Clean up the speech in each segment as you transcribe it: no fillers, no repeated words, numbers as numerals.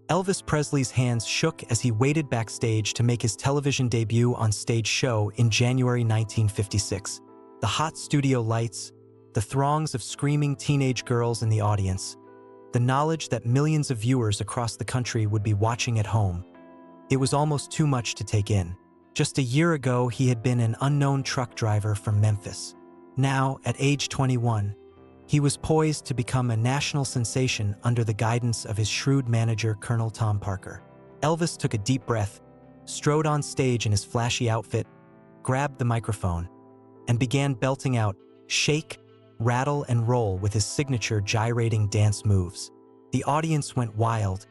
Elvis Presley's hands shook as he waited backstage to make his television debut on Stage Show in January 1956. The hot studio lights, the throngs of screaming teenage girls in the audience, the knowledge that millions of viewers across the country would be watching at home. It was almost too much to take in. Just a year ago, he had been an unknown truck driver from Memphis. Now, at age 21, he was poised to become a national sensation under the guidance of his shrewd manager, Colonel Tom Parker. Elvis took a deep breath, strode on stage in his flashy outfit, grabbed the microphone, and began belting out "Shake, Rattle, and Roll" with his signature gyrating dance moves. The audience went wild,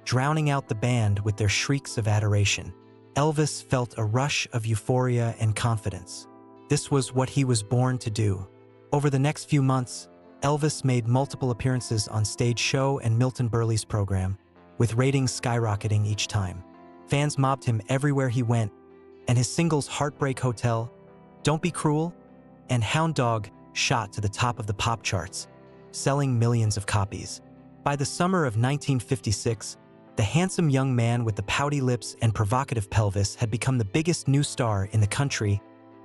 drowning out the band with their shrieks of adoration. Elvis felt a rush of euphoria and confidence. This was what he was born to do. Over the next few months, Elvis made multiple appearances on Stage Show and Milton Berle's program, with ratings skyrocketing each time. Fans mobbed him everywhere he went, and his singles Heartbreak Hotel, Don't Be Cruel, and Hound Dog shot to the top of the pop charts, selling millions of copies. By the summer of 1956, the handsome young man with the pouty lips and provocative pelvis had become the biggest new star in the country,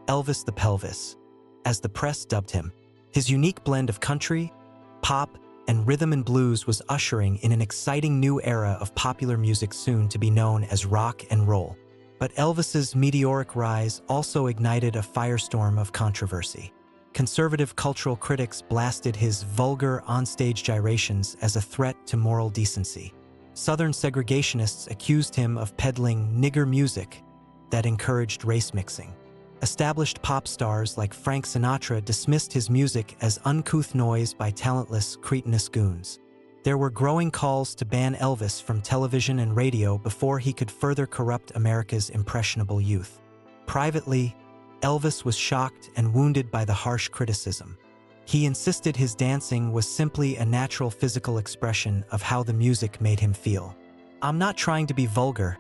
Elvis the Pelvis, as the press dubbed him. His unique blend of country, pop, and rhythm and blues was ushering in an exciting new era of popular music soon to be known as rock and roll. But Elvis's meteoric rise also ignited a firestorm of controversy. Conservative cultural critics blasted his vulgar onstage gyrations as a threat to moral decency. Southern segregationists accused him of peddling nigger music that encouraged race mixing. Established pop stars like Frank Sinatra dismissed his music as uncouth noise by talentless, cretinous goons. There were growing calls to ban Elvis from television and radio before he could further corrupt America's impressionable youth. Privately, Elvis was shocked and wounded by the harsh criticism. He insisted his dancing was simply a natural physical expression of how the music made him feel. "I'm not trying to be vulgar.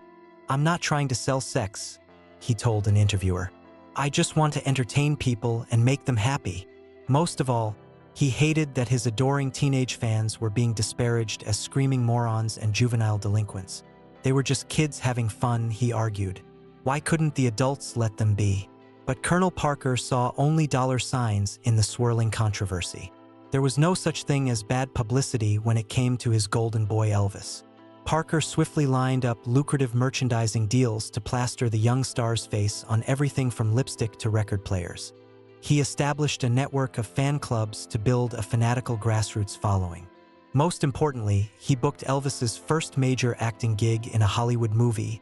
I'm not trying to sell sex," he told an interviewer. "I just want to entertain people and make them happy." Most of all, he hated that his adoring teenage fans were being disparaged as screaming morons and juvenile delinquents. They were just kids having fun, he argued. Why couldn't the adults let them be? But Colonel Parker saw only dollar signs in the swirling controversy. There was no such thing as bad publicity when it came to his golden boy Elvis. Parker swiftly lined up lucrative merchandising deals to plaster the young star's face on everything from lipstick to record players. He established a network of fan clubs to build a fanatical grassroots following. Most importantly, he booked Elvis's first major acting gig in a Hollywood movie,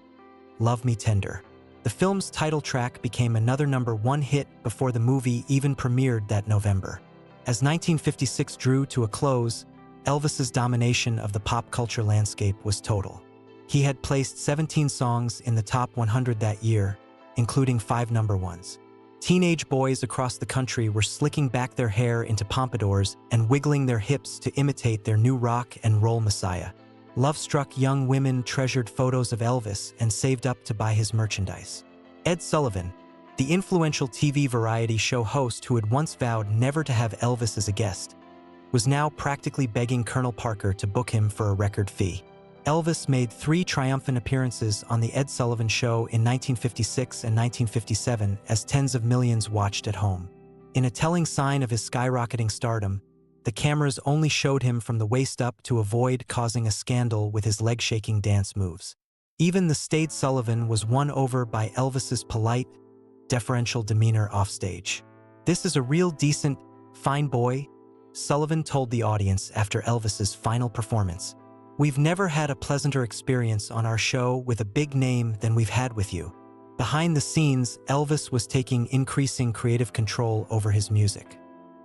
Love Me Tender. The film's title track became another #1 hit before the movie even premiered that November. As 1956 drew to a close, Elvis's domination of the pop culture landscape was total. He had placed 17 songs in the top 100 that year, including 5 #1s. Teenage boys across the country were slicking back their hair into pompadours and wiggling their hips to imitate their new rock and roll messiah. Love-struck young women treasured photos of Elvis and saved up to buy his merchandise. Ed Sullivan, the influential TV variety show host who had once vowed never to have Elvis as a guest, was now practically begging Colonel Parker to book him for a record fee. Elvis made 3 triumphant appearances on The Ed Sullivan Show in 1956 and 1957 as tens of millions watched at home. In a telling sign of his skyrocketing stardom, the cameras only showed him from the waist up to avoid causing a scandal with his leg-shaking dance moves. Even the staid Sullivan was won over by Elvis's polite, deferential demeanor offstage. "This is a real decent, fine boy," Sullivan told the audience after Elvis's final performance. "We've never had a pleasanter experience on our show with a big name than we've had with you." Behind the scenes, Elvis was taking increasing creative control over his music.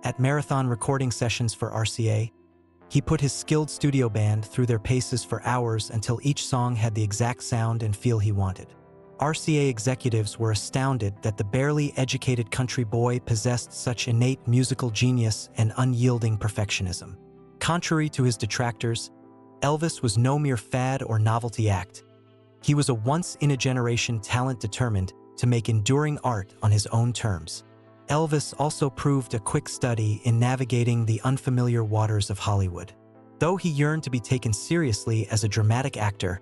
At marathon recording sessions for RCA, he put his skilled studio band through their paces for hours until each song had the exact sound and feel he wanted. RCA executives were astounded that the barely educated country boy possessed such innate musical genius and unyielding perfectionism. Contrary to his detractors, Elvis was no mere fad or novelty act. He was a once-in-a-generation talent determined to make enduring art on his own terms. Elvis also proved a quick study in navigating the unfamiliar waters of Hollywood. Though he yearned to be taken seriously as a dramatic actor,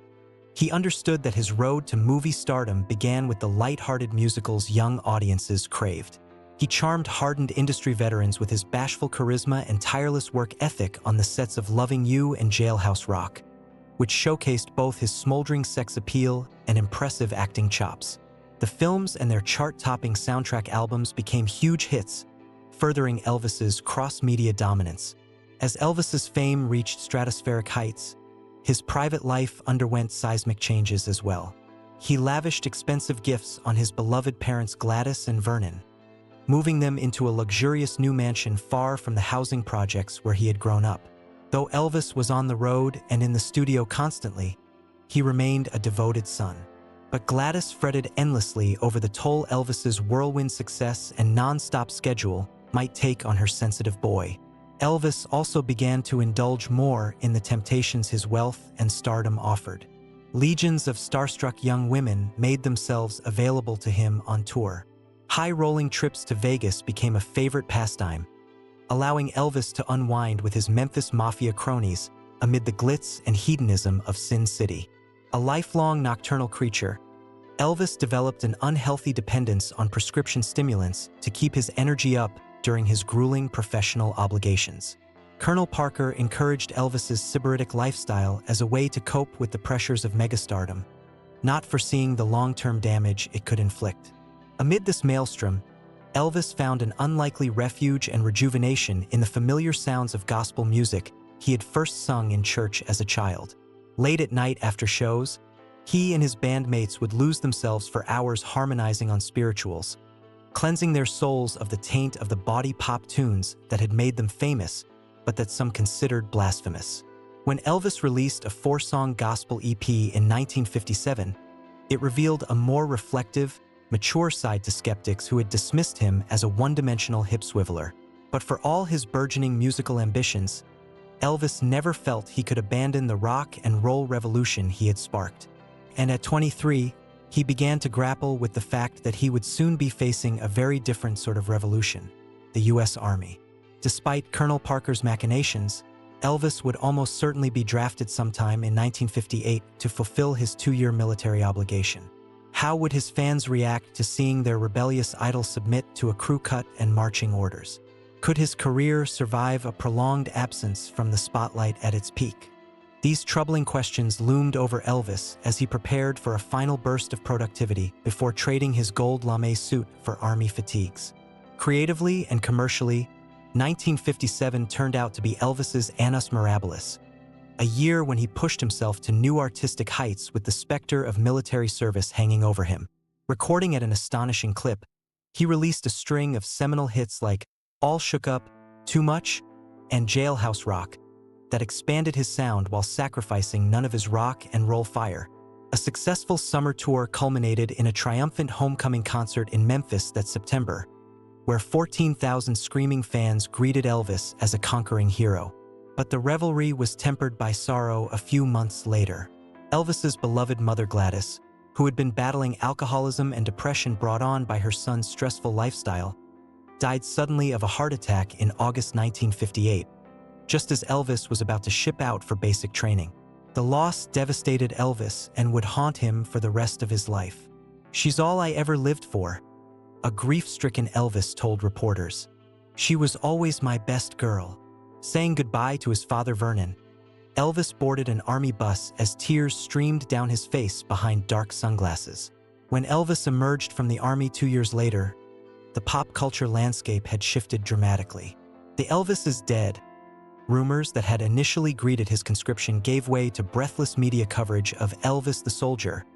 he understood that his road to movie stardom began with the light-hearted musicals young audiences craved. He charmed hardened industry veterans with his bashful charisma and tireless work ethic on the sets of Loving You and Jailhouse Rock, which showcased both his smoldering sex appeal and impressive acting chops. The films and their chart-topping soundtrack albums became huge hits, furthering Elvis's cross-media dominance. As Elvis's fame reached stratospheric heights, his private life underwent seismic changes as well. He lavished expensive gifts on his beloved parents Gladys and Vernon, moving them into a luxurious new mansion far from the housing projects where he had grown up. Though Elvis was on the road and in the studio constantly, he remained a devoted son. But Gladys fretted endlessly over the toll Elvis's whirlwind success and non-stop schedule might take on her sensitive boy. Elvis also began to indulge more in the temptations his wealth and stardom offered. Legions of starstruck young women made themselves available to him on tour. High-rolling trips to Vegas became a favorite pastime, allowing Elvis to unwind with his Memphis Mafia cronies amid the glitz and hedonism of Sin City. A lifelong nocturnal creature, Elvis developed an unhealthy dependence on prescription stimulants to keep his energy up during his grueling professional obligations. Colonel Parker encouraged Elvis's sybaritic lifestyle as a way to cope with the pressures of megastardom, not foreseeing the long-term damage it could inflict. Amid this maelstrom, Elvis found an unlikely refuge and rejuvenation in the familiar sounds of gospel music he had first sung in church as a child. Late at night after shows, he and his bandmates would lose themselves for hours harmonizing on spirituals, cleansing their souls of the taint of the bawdy pop tunes that had made them famous, but that some considered blasphemous. When Elvis released a 4-song gospel EP in 1957, it revealed a more reflective, mature side to skeptics who had dismissed him as a one-dimensional hip-swiveler. But for all his burgeoning musical ambitions, Elvis never felt he could abandon the rock and roll revolution he had sparked. And at 23, he began to grapple with the fact that he would soon be facing a very different sort of revolution, the U.S. Army. Despite Colonel Parker's machinations, Elvis would almost certainly be drafted sometime in 1958 to fulfill his 2-year military obligation. How would his fans react to seeing their rebellious idol submit to a crew cut and marching orders? Could his career survive a prolonged absence from the spotlight at its peak? These troubling questions loomed over Elvis as he prepared for a final burst of productivity before trading his gold lame suit for army fatigues. Creatively and commercially, 1957 turned out to be Elvis's annus mirabilis, a year when he pushed himself to new artistic heights with the specter of military service hanging over him. Recording at an astonishing clip, he released a string of seminal hits like All Shook Up, Too Much, and Jailhouse Rock that expanded his sound while sacrificing none of his rock and roll fire. A successful summer tour culminated in a triumphant homecoming concert in Memphis that September, where 14,000 screaming fans greeted Elvis as a conquering hero. But the revelry was tempered by sorrow a few months later. Elvis's beloved mother Gladys, who had been battling alcoholism and depression brought on by her son's stressful lifestyle, died suddenly of a heart attack in August 1958, just as Elvis was about to ship out for basic training. The loss devastated Elvis and would haunt him for the rest of his life. "She's all I ever lived for," a grief-stricken Elvis told reporters. "She was always my best girl." Saying goodbye to his father Vernon, Elvis boarded an army bus as tears streamed down his face behind dark sunglasses. When Elvis emerged from the army 2 years later, the pop culture landscape had shifted dramatically. The "Elvis is dead" rumors that had initially greeted his conscription gave way to breathless media coverage of Elvis the Soldier,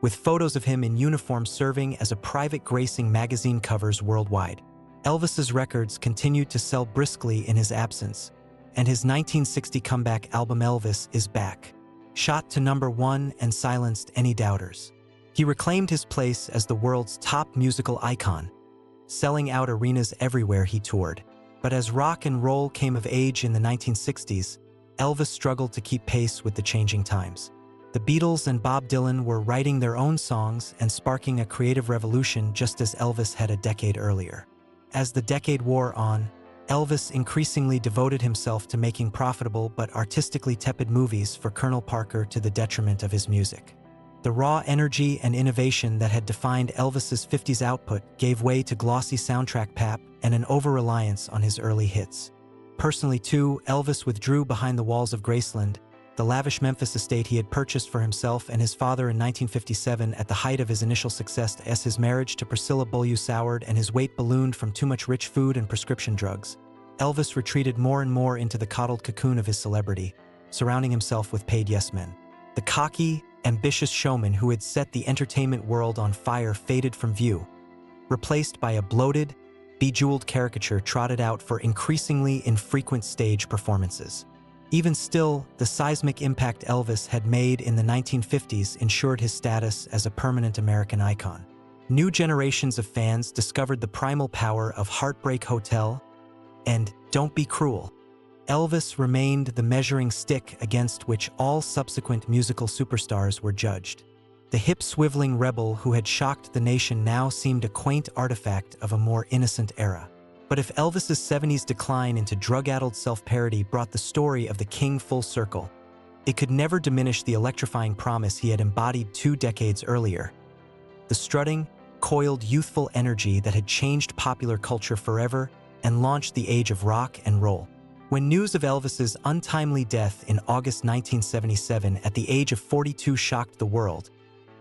with photos of him in uniform serving as a private gracing magazine covers worldwide. Elvis's records continued to sell briskly in his absence, and his 1960 comeback album Elvis is Back shot to #1 and silenced any doubters. He reclaimed his place as the world's top musical icon, selling out arenas everywhere he toured. But as rock and roll came of age in the 1960s, Elvis struggled to keep pace with the changing times. The Beatles and Bob Dylan were writing their own songs and sparking a creative revolution just as Elvis had a decade earlier. As the decade wore on, Elvis increasingly devoted himself to making profitable but artistically tepid movies for Colonel Parker to the detriment of his music. The raw energy and innovation that had defined Elvis's 50s output gave way to glossy soundtrack pap and an over-reliance on his early hits. Personally, too, Elvis withdrew behind the walls of Graceland, the lavish Memphis estate he had purchased for himself and his father in 1957 at the height of his initial success as his marriage to Priscilla Beaulieu soured and his weight ballooned from too much rich food and prescription drugs. Elvis retreated more and more into the coddled cocoon of his celebrity, surrounding himself with paid yes-men. The cocky, ambitious showman who had set the entertainment world on fire faded from view, replaced by a bloated, bejeweled caricature trotted out for increasingly infrequent stage performances. Even still, the seismic impact Elvis had made in the 1950s ensured his status as a permanent American icon. New generations of fans discovered the primal power of Heartbreak Hotel and Don't Be Cruel. Elvis remained the measuring stick against which all subsequent musical superstars were judged. The hip-swiveling rebel who had shocked the nation now seemed a quaint artifact of a more innocent era. But if Elvis's 70s decline into drug-addled self-parody brought the story of the king full circle, it could never diminish the electrifying promise he had embodied 2 decades earlier. The strutting, coiled, youthful energy that had changed popular culture forever and launched the age of rock and roll. When news of Elvis's untimely death in August 1977 at the age of 42 shocked the world,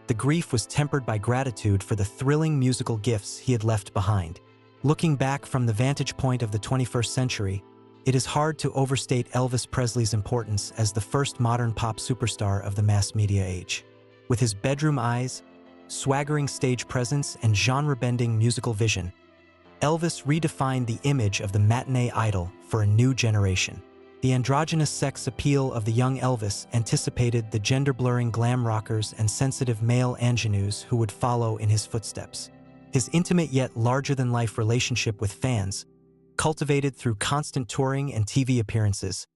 the grief was tempered by gratitude for the thrilling musical gifts he had left behind. Looking back from the vantage point of the 21st century, it is hard to overstate Elvis Presley's importance as the first modern pop superstar of the mass media age. With his bedroom eyes, swaggering stage presence, and genre-bending musical vision, Elvis redefined the image of the matinee idol for a new generation. The androgynous sex appeal of the young Elvis anticipated the gender-blurring glam rockers and sensitive male ingenues who would follow in his footsteps. His intimate yet larger-than-life relationship with fans, cultivated through constant touring and TV appearances,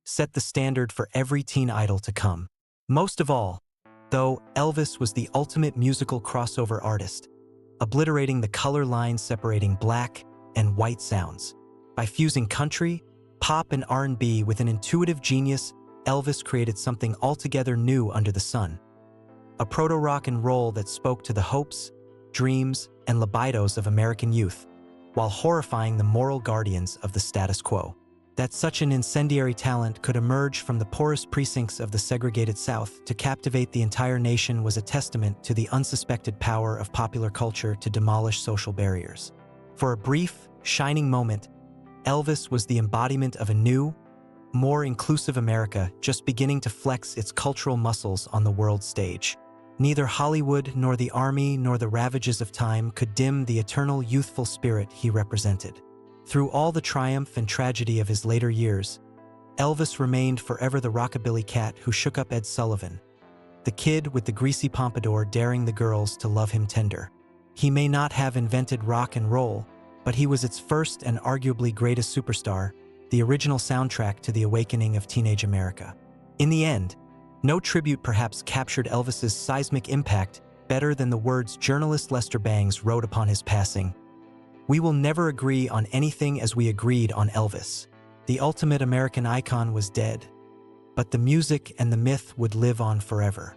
set the standard for every teen idol to come. Most of all, though, Elvis was the ultimate musical crossover artist, obliterating the color lines separating black and white sounds. By fusing country, pop, and R&B with an intuitive genius, Elvis created something altogether new under the sun. A proto-rock and roll that spoke to the hopes, dreams, and libidos of American youth, while horrifying the moral guardians of the status quo. That such an incendiary talent could emerge from the poorest precincts of the segregated South to captivate the entire nation was a testament to the unsuspected power of popular culture to demolish social barriers. For a brief, shining moment, Elvis was the embodiment of a new, more inclusive America just beginning to flex its cultural muscles on the world stage. Neither Hollywood nor the army nor the ravages of time could dim the eternal youthful spirit he represented. Through all the triumph and tragedy of his later years, Elvis remained forever the rockabilly cat who shook up Ed Sullivan, the kid with the greasy pompadour daring the girls to love him tender. He may not have invented rock and roll, but he was its first and arguably greatest superstar, the original soundtrack to the awakening of teenage America. In the end, no tribute perhaps captured Elvis's seismic impact better than the words journalist Lester Bangs wrote upon his passing. "We will never agree on anything as we agreed on Elvis. The ultimate American icon was dead, but the music and the myth would live on forever."